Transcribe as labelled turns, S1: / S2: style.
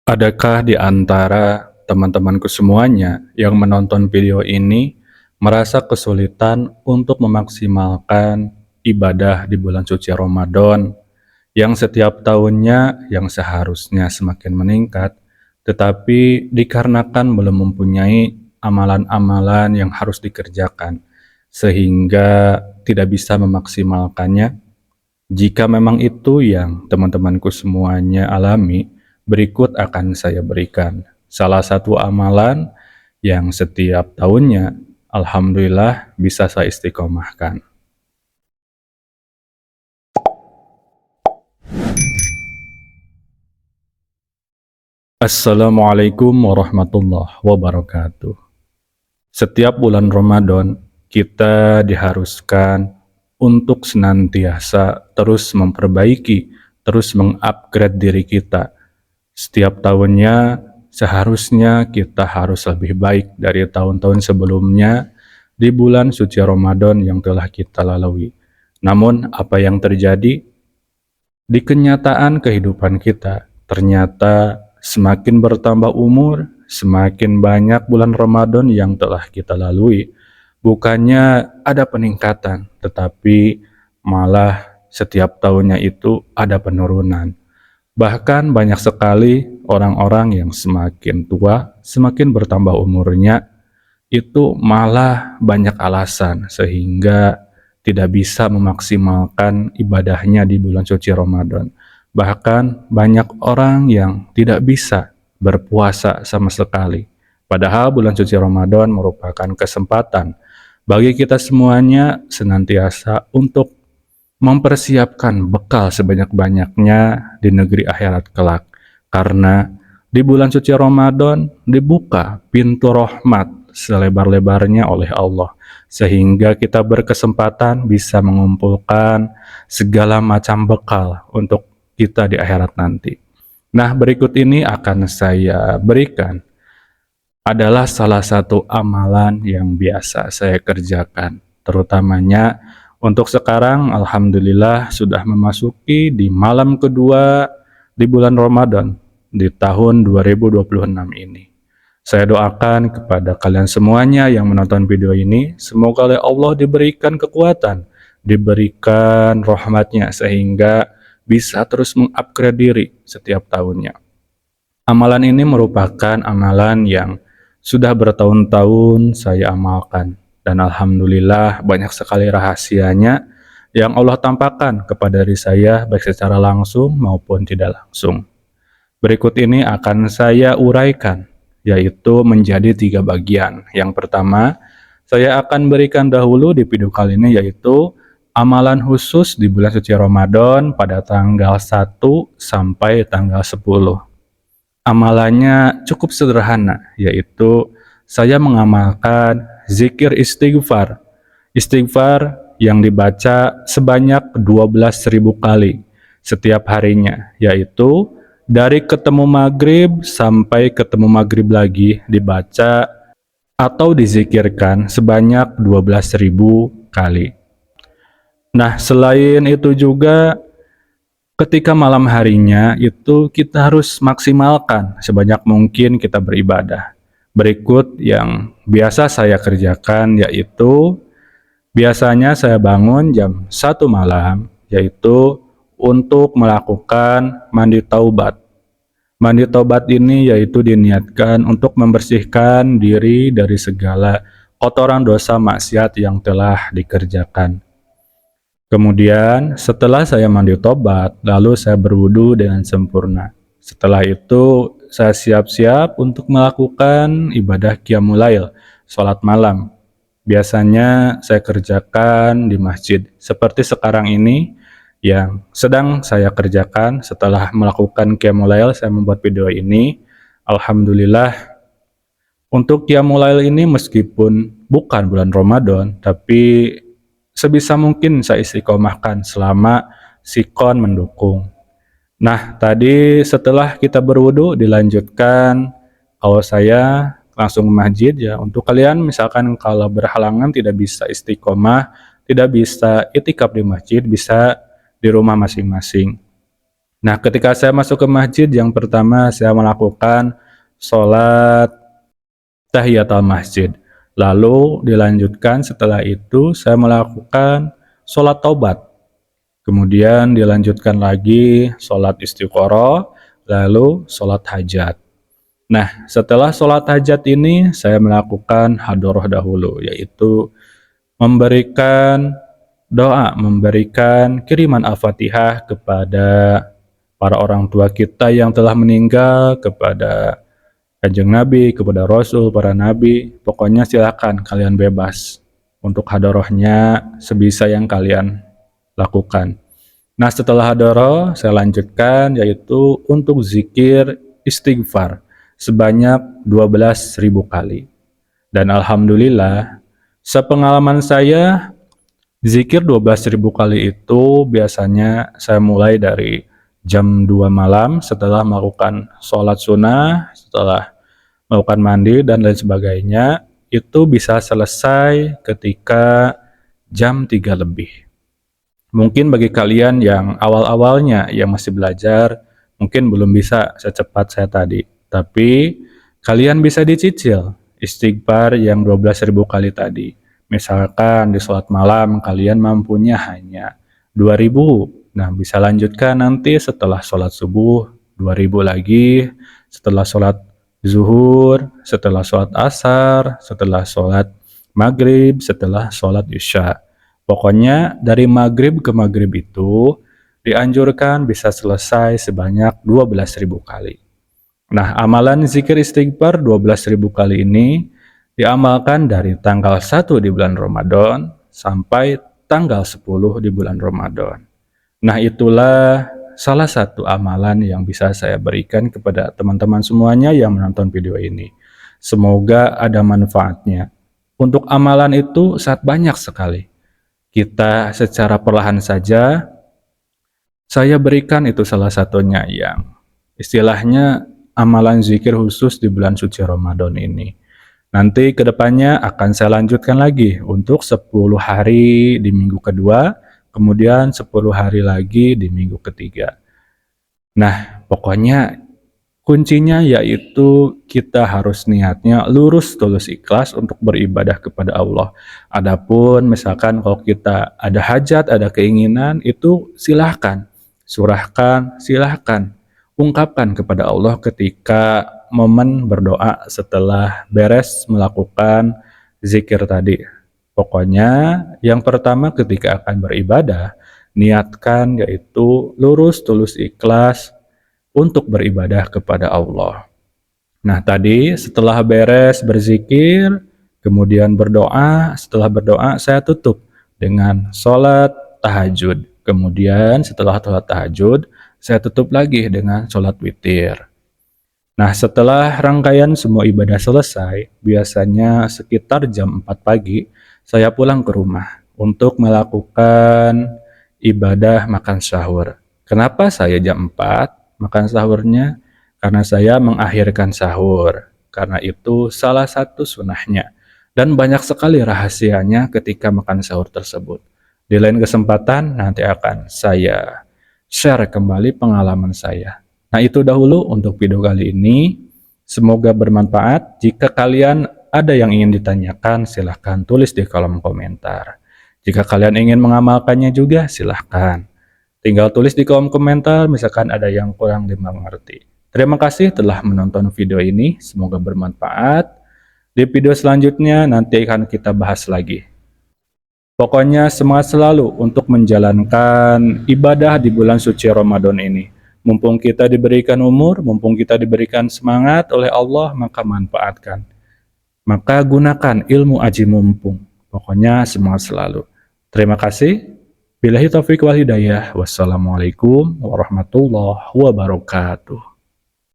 S1: Adakah di antara teman-temanku semuanya yang menonton video ini merasa kesulitan untuk memaksimalkan ibadah di bulan suci Ramadan yang setiap tahunnya yang seharusnya semakin meningkat, tetapi dikarenakan belum mempunyai amalan-amalan yang harus dikerjakan, sehingga tidak bisa memaksimalkannya? Jika memang itu yang teman-temanku semuanya alami, berikut akan saya berikan salah satu amalan yang setiap tahunnya alhamdulillah bisa saya istiqomahkan. Assalamualaikum warahmatullahi wabarakatuh. Setiap bulan Ramadan, kita diharuskan untuk senantiasa terus memperbaiki, terus mengupgrade diri kita. Setiap tahunnya, seharusnya kita harus lebih baik dari tahun-tahun sebelumnya di bulan suci Ramadan yang telah kita lalui. Namun, apa yang terjadi di kenyataan kehidupan kita? Ternyata semakin bertambah umur, semakin banyak bulan Ramadan yang telah kita lalui. Bukannya ada peningkatan, tetapi malah setiap tahunnya itu ada penurunan. Bahkan banyak sekali orang-orang yang semakin tua, semakin bertambah umurnya, itu malah banyak alasan sehingga tidak bisa memaksimalkan ibadahnya di bulan suci Ramadan. Bahkan banyak orang yang tidak bisa berpuasa sama sekali. Padahal bulan suci Ramadan merupakan kesempatan bagi kita semuanya senantiasa untuk mempersiapkan bekal sebanyak-banyaknya di negeri akhirat kelak. Karena di bulan suci Ramadan dibuka pintu rahmat selebar-lebarnya oleh Allah, sehingga kita berkesempatan bisa mengumpulkan segala macam bekal untuk kita di akhirat nanti. Nah, berikut ini akan saya berikan adalah salah satu amalan yang biasa saya kerjakan, terutamanya untuk sekarang alhamdulillah sudah memasuki di malam kedua di bulan Ramadan di tahun 2026 ini. Saya doakan kepada kalian semuanya yang menonton video ini, semoga oleh Allah diberikan kekuatan, diberikan rahmatnya sehingga bisa terus mengupgrade diri setiap tahunnya. Amalan ini merupakan amalan yang sudah bertahun-tahun saya amalkan, dan alhamdulillah banyak sekali rahasianya yang Allah tampakkan kepada diri saya baik secara langsung maupun tidak langsung. Berikut ini akan saya uraikan, yaitu menjadi 3 bagian. Yang pertama, saya akan berikan dahulu di video kali ini yaitu amalan khusus di bulan suci Ramadan pada tanggal 1 sampai tanggal 10. Amalannya cukup sederhana, yaitu saya mengamalkan zikir istighfar. Istighfar yang dibaca sebanyak 12.000 kali setiap harinya, yaitu dari ketemu maghrib sampai ketemu maghrib lagi dibaca atau dizikirkan sebanyak 12.000 kali. Nah, selain itu juga ketika malam harinya itu kita harus maksimalkan sebanyak mungkin kita beribadah. Berikut yang biasa saya kerjakan yaitu biasanya saya bangun jam 1 malam yaitu untuk melakukan mandi taubat. Mandi taubat ini yaitu diniatkan untuk membersihkan diri dari segala kotoran dosa maksiat yang telah dikerjakan. Kemudian setelah saya mandi tobat, lalu saya berwudu dengan sempurna. Setelah itu saya siap-siap untuk melakukan ibadah qiyamul lail, sholat malam. Biasanya saya kerjakan di masjid, seperti sekarang ini yang sedang saya kerjakan setelah melakukan qiyamul lail, saya membuat video ini. Alhamdulillah untuk qiyamul lail ini meskipun bukan bulan Ramadan, tapi sebisa mungkin saya istiqomahkan selama sikon mendukung. Nah, tadi setelah kita berwudu dilanjutkan, kalau saya langsung ke masjid ya. Untuk kalian misalkan kalau berhalangan tidak bisa istiqomah, tidak bisa itikaf di masjid, bisa di rumah masing-masing. Nah, ketika saya masuk ke masjid, yang pertama saya melakukan sholat tahiyatul masjid. Lalu dilanjutkan setelah itu saya melakukan sholat taubat. Kemudian dilanjutkan lagi sholat istiqoroh, lalu sholat hajat. Nah, setelah sholat hajat ini saya melakukan hadoroh dahulu, yaitu memberikan doa, memberikan kiriman Al-Fatihah kepada para orang tua kita yang telah meninggal, kepada Kanjeng Nabi, kepada Rasul, para Nabi. Pokoknya silakan kalian bebas untuk hadorohnya sebisa yang kalian lakukan. Nah, setelah hadoroh saya lanjutkan yaitu untuk zikir istighfar sebanyak 12.000 kali. Dan alhamdulillah, sepengalaman saya, zikir 12.000 kali itu biasanya saya mulai dari jam 2 malam setelah melakukan sholat sunnah, setelah melakukan mandi dan lain sebagainya, itu bisa selesai ketika jam 3 lebih. Mungkin bagi kalian yang awal-awalnya yang masih belajar, mungkin belum bisa secepat saya tadi. Tapi kalian bisa dicicil istighfar yang 12.000 kali tadi. Misalkan di sholat malam kalian mampunya hanya 2.000. Nah, bisa lanjutkan nanti setelah sholat subuh 2.000 lagi, setelah sholat zuhur, setelah sholat asar, setelah sholat maghrib, setelah sholat isya. Pokoknya dari maghrib ke maghrib itu dianjurkan bisa selesai sebanyak 12.000 kali. Nah, amalan zikir istighfar 12.000 kali ini diamalkan dari tanggal 1 di bulan Ramadan sampai tanggal 10 di bulan Ramadan. Nah, itulah salah satu amalan yang bisa saya berikan kepada teman-teman semuanya yang menonton video ini. Semoga ada manfaatnya. Untuk amalan itu sangat banyak sekali. Kita secara perlahan saja, saya berikan itu salah satunya yang istilahnya amalan zikir khusus di bulan suci Ramadan ini. Nanti kedepannya akan saya lanjutkan lagi untuk 10 hari di minggu kedua, kemudian 10 hari lagi di minggu ketiga. Nah, pokoknya kuncinya yaitu kita harus niatnya lurus, tulus, ikhlas untuk beribadah kepada Allah. Adapun misalkan kalau kita ada hajat, ada keinginan, itu silahkan, surahkan, silahkan, ungkapkan kepada Allah ketika momen berdoa setelah beres melakukan zikir tadi. Pokoknya yang pertama ketika akan beribadah, niatkan yaitu lurus, tulus, ikhlas, untuk beribadah kepada Allah. Nah, tadi setelah beres berzikir, kemudian berdoa, setelah berdoa saya tutup dengan sholat tahajud. Kemudian setelah sholat tahajud, saya tutup lagi dengan sholat witir. Nah, setelah rangkaian semua ibadah selesai, biasanya sekitar jam 4 pagi, saya pulang ke rumah untuk melakukan ibadah makan sahur. Kenapa saya jam 4 makan sahurnya? Karena saya mengakhirkan sahur. Karena itu salah satu sunnahnya. Dan banyak sekali rahasianya ketika makan sahur tersebut. Di lain kesempatan nanti akan saya share kembali pengalaman saya. Nah, itu dahulu untuk video kali ini. Semoga bermanfaat. Jika kalian ada yang ingin ditanyakan, silahkan tulis di kolom komentar. Jika kalian ingin mengamalkannya juga, silahkan. Tinggal tulis di kolom komentar, misalkan ada yang kurang dimengerti. Terima kasih telah menonton video ini, semoga bermanfaat. Di video selanjutnya nanti akan kita bahas lagi. Pokoknya semangat selalu untuk menjalankan ibadah di bulan suci Ramadan ini. Mumpung kita diberikan umur, mumpung kita diberikan semangat oleh Allah, maka manfaatkan. Maka gunakan ilmu aji mumpung. Pokoknya semangat selalu. Terima kasih. Billahi taufiq wal hidayah. Wassalamualaikum warahmatullahi wabarakatuh.